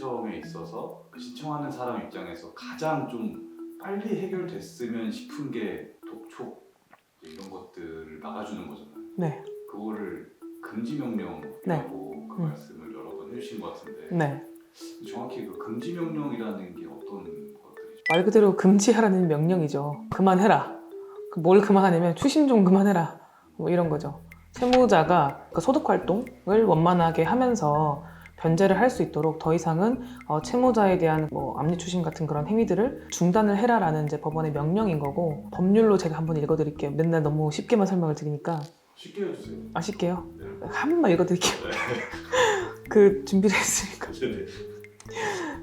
신청에 있어서 그 신청하는 사람 입장에서 가장 좀 빨리 해결됐으면 싶은 게 독촉 이런 것들을 막아주는 거잖아요. 네. 그거를 금지 명령이라고 그 말씀을 여러 번 해주신 것 같은데 네. 정확히 그 금지 명령이라는 게 어떤 것들이죠? 말 그대로 금지하라는 명령이죠. 그만해라. 뭘 그만하냐면 추심 좀 그만해라. 뭐 이런 거죠. 채무자가 그 소득 활동을 원만하게 하면서 변제를 할 수 있도록 더 이상은 채무자에 대한 뭐 압류 추심 같은 그런 행위들을 중단을 해라라는 이제 법원의 명령인 거고, 법률로 제가 한번 읽어드릴게요. 맨날 너무 쉽게만 설명을 드리니까. 쉽게 해주세요. 아실게요. 네. 한 번만 읽어드릴게요. 네. 그 준비를 했으니까. 네.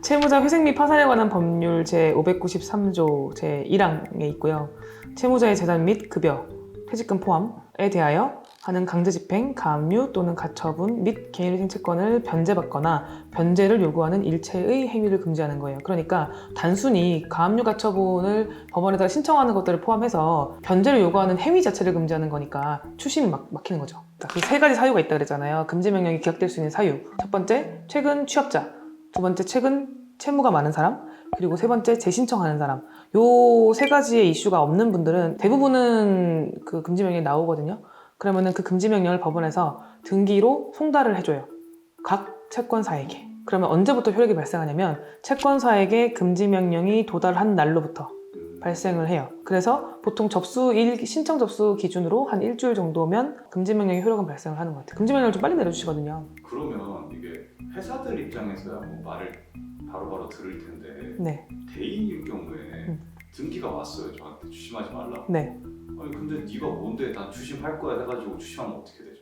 채무자 회생 및 파산에 관한 법률 제593조 제1항에 있고요. 채무자의 재산 및 급여, 퇴직금 포함에 대하여 하는 강제집행, 가압류 또는 가처분 및 개인의 생체권을 변제받거나 변제를 요구하는 일체의 행위를 금지하는 거예요. 그러니까 단순히 가압류, 가처분을 법원에다가 신청하는 것들을 포함해서 변제를 요구하는 행위 자체를 금지하는 거니까 추심이 막히는 거죠. 그 세 가지 사유가 있다 그랬잖아요. 금지 명령이 기각될 수 있는 사유. 첫 번째, 최근 취업자. 두 번째, 최근 채무가 많은 사람. 그리고 세 번째, 재신청하는 사람. 요 세 가지의 이슈가 없는 분들은 대부분은 그 금지 명령이 나오거든요. 그러면은 그 금지 명령을 법원에서 등기로 송달을 해줘요. 각 채권사에게. 그러면 언제부터 효력이 발생하냐면 채권사에게 금지 명령이 도달한 날로부터 발생을 해요. 그래서 보통 신청 접수 기준으로 한 일주일 정도면 금지 명령의 효력은 발생을 하는 것 같아요. 금지 명령을 좀 빨리 내려주시거든요. 그러면 이게 회사들 입장에서야 뭐 말을 바로바로 들을 텐데 네. 대인일 경우에 등기가 왔어요. 저한테 추심하지 말라고. 네. 아니 근데 네가 뭔데 난 추심할 거야 해가지고 추심하면 어떻게 되죠?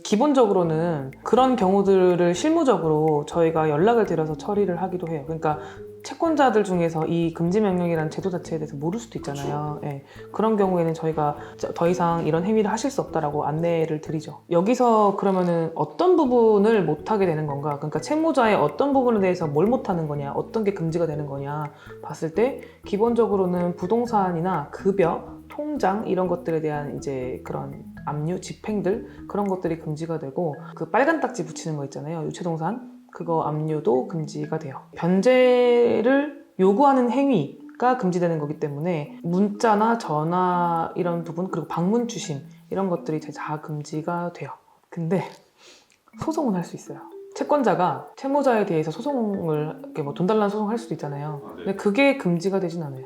기본적으로는 그런 경우들을 실무적으로 저희가 연락을 드려서 처리를 하기도 해요. 그러니까 채권자들 중에서 이 금지 명령이라는 제도 자체에 대해서 모를 수도 있잖아요. 예. 그런 경우에는 저희가 더 이상 이런 행위를 하실 수 없다라고 안내를 드리죠. 여기서 그러면은 어떤 부분을 못하게 되는 건가? 그러니까 채무자의 어떤 부분에 대해서 뭘 못하는 거냐? 어떤 게 금지가 되는 거냐? 봤을 때 기본적으로는 부동산이나 급여, 통장 이런 것들에 대한 이제 그런 압류, 집행들 그런 것들이 금지가 되고, 그 빨간 딱지 붙이는 거 있잖아요. 유체동산 그거 압류도 금지가 돼요. 변제를 요구하는 행위가 금지되는 거기 때문에 문자나 전화 이런 부분, 그리고 방문 추심 이런 것들이 다 금지가 돼요. 근데 소송은 할 수 있어요. 채권자가 채무자에 대해서 소송을 이렇게 뭐 돈 달라는 소송할 수도 있잖아요. 근데 그게 금지가 되진 않아요.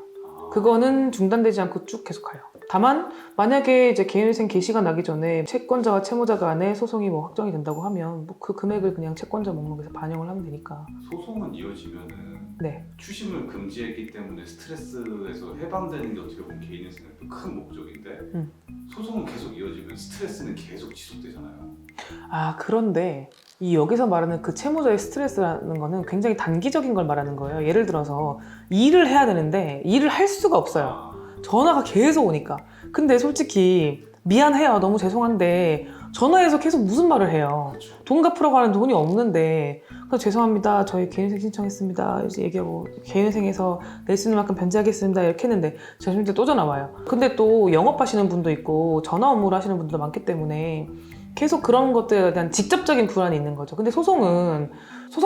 그거는 중단되지 않고 쭉 계속 가요. 다만 만약에 이제 개인회생 개시가 나기 전에 채권자와 채무자 간에 소송이 뭐 확정이 된다고 하면 뭐 그 금액을 그냥 채권자 목록에서 반영을 하면 되니까. 소송은 이어지면은 네. 추심을 금지했기 때문에 스트레스에서 해방되는 게 어떻게 보면 개인회생의 또 큰 목적인데 소송은 계속 이어지면 스트레스는 계속 지속되잖아요. 아, 그런데 여기서 말하는 그 채무자의 스트레스라는 거는 굉장히 단기적인 걸 말하는 거예요. 예를 들어서 일을 해야 되는데 일을 할 수가 없어요. 전화가 계속 오니까. 근데 솔직히 미안해요. 너무 죄송한데 전화해서 계속 무슨 말을 해요. 그렇죠. 돈 갚으라고 하는 돈이 없는데 죄송합니다. 저희 개인회생 신청했습니다. 이제 얘기하고 개인회생에서 낼 수 있는 만큼 변제하겠습니다. 이렇게 했는데 점심때 또 전화 와요. 근데 또 영업하시는 분도 있고 전화 업무를 하시는 분들도 많기 때문에 계속 그런 것들에 대한 직접적인 불안이 있는 거죠. 근데 소송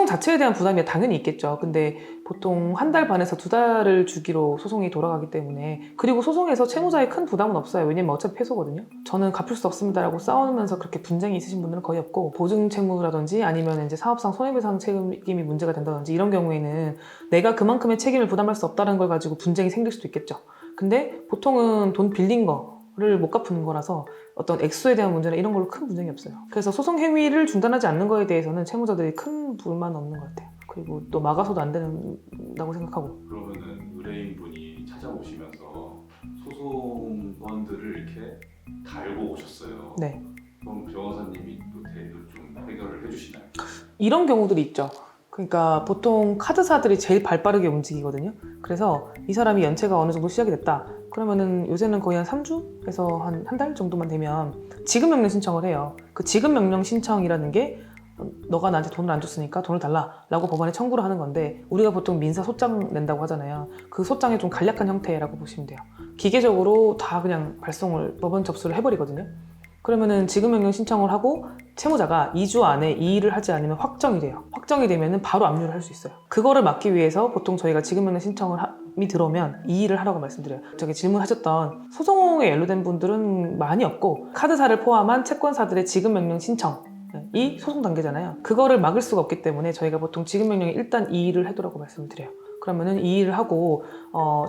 자체에 대한 부담이 당연히 있겠죠. 근데 보통 한 달 반에서 2달을 주기로 소송이 돌아가기 때문에, 그리고 소송에서 채무자에 큰 부담은 없어요. 왜냐면 어차피 패소거든요. 저는 갚을 수 없습니다라고 싸우면서 그렇게 분쟁이 있으신 분들은 거의 없고, 보증 채무라든지 아니면 이제 사업상 손해배상 책임이 문제가 된다든지 이런 경우에는 내가 그만큼의 책임을 부담할 수 없다는 걸 가지고 분쟁이 생길 수도 있겠죠. 근데 보통은 돈 빌린 거를 못 갚는 거라서 어떤 액수에 대한 문제나 이런 걸로 큰 문제가 없어요. 그래서 소송 행위를 중단하지 않는 거에 대해서는 채무자들이 큰 불만 없는 것 같아요. 그리고 또 막아서도 안 된다고 생각하고. 그러면은 의뢰인분이 찾아오시면서 소송원들을 이렇게 달고 오셨어요. 네. 그럼 변호사님이 또 대리를 좀 해결을 해주시나요? 이런 이런 경우들이 있죠. 그러니까 보통 카드사들이 제일 발빠르게 움직이거든요. 그래서 이 사람이 연체가 어느 정도 시작이 됐다. 그러면은 요새는 거의 한 3주에서 한 달 정도만 되면 지급명령 신청을 해요. 그 지급명령 신청이라는 게 너가 나한테 돈을 안 줬으니까 돈을 달라라고 법원에 청구를 하는 건데, 우리가 보통 민사 소장 낸다고 하잖아요. 그 소장의 좀 간략한 형태라고 보시면 돼요. 기계적으로 다 그냥 법원 접수를 해버리거든요. 그러면은 지급명령 신청을 하고 채무자가 2주 안에 이의를 하지 않으면 확정이 돼요. 확정이 되면 바로 압류를 할 수 있어요. 그거를 막기 위해서 보통 저희가 지급명령 신청이 들어오면 이의를 하라고 말씀드려요. 저기 질문하셨던 소송에 연루된 분들은 많이 없고 카드사를 포함한 채권사들의 지급명령 신청이 소송 단계잖아요. 그거를 막을 수가 없기 때문에 저희가 보통 지급명령에 일단 이의를 해두라고 말씀드려요. 그러면은 이의를 하고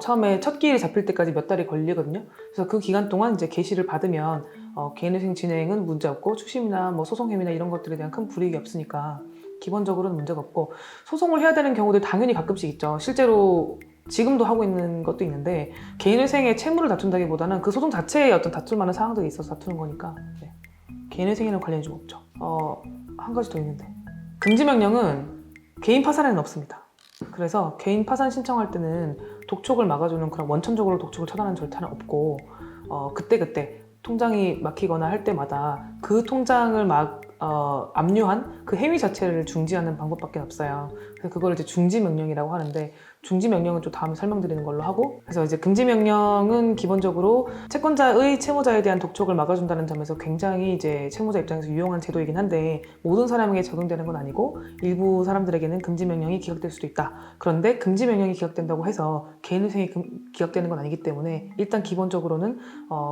처음에 첫 기일이 잡힐 때까지 몇 달이 걸리거든요. 그래서 그 기간 동안 이제 게시를 받으면 개인회생 진행은 문제 없고 추심이나 뭐 소송 행위나 이런 것들에 대한 큰 불이익이 없으니까 기본적으로는 문제가 없고, 소송을 해야 되는 경우들 당연히 가끔씩 있죠. 실제로 지금도 하고 있는 것도 있는데 개인회생의 채무를 다툰다기보다는 그 소송 자체에 어떤 다툴 만한 사항들이 있어서 다투는 거니까 네. 개인회생에는 관련이 좀 없죠. 한 가지 더 있는데 금지명령은 개인 파산에는 없습니다. 그래서 개인 파산 신청할 때는 독촉을 막아주는 그런 원천적으로 독촉을 처단하는 절차는 없고 그때그때 통장이 막히거나 할 때마다 그 통장을 압류한 그 행위 자체를 중지하는 방법밖에 없어요. 그래서 그걸 이제 중지명령이라고 하는데, 중지명령은 좀 다음에 설명드리는 걸로 하고, 그래서 이제 금지명령은 기본적으로 채권자의 채무자에 대한 독촉을 막아준다는 점에서 굉장히 이제 채무자 입장에서 유용한 제도이긴 한데 모든 사람에게 적용되는 건 아니고 일부 사람들에게는 금지명령이 기각될 수도 있다. 그런데 금지명령이 기각된다고 해서 개인회생이 기각되는 건 아니기 때문에 일단 기본적으로는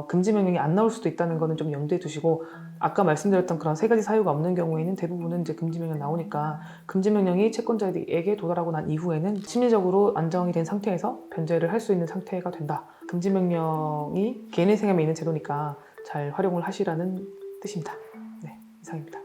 금지명령이 안 나올 수도 있다는 거는 좀 염두에 두시고, 아까 말씀드렸던 그런 세 가지 사유가 없는 경우에는 대부분은 이제 금지명령 나오니까 금지명령이 채권자에게 도달하고 난 이후에는 심리적으로 안정이 된 상태에서 변제를 할 수 있는 상태가 된다. 금지명령이 개인회생에 있는 제도니까 잘 활용을 하시라는 뜻입니다. 네, 이상입니다.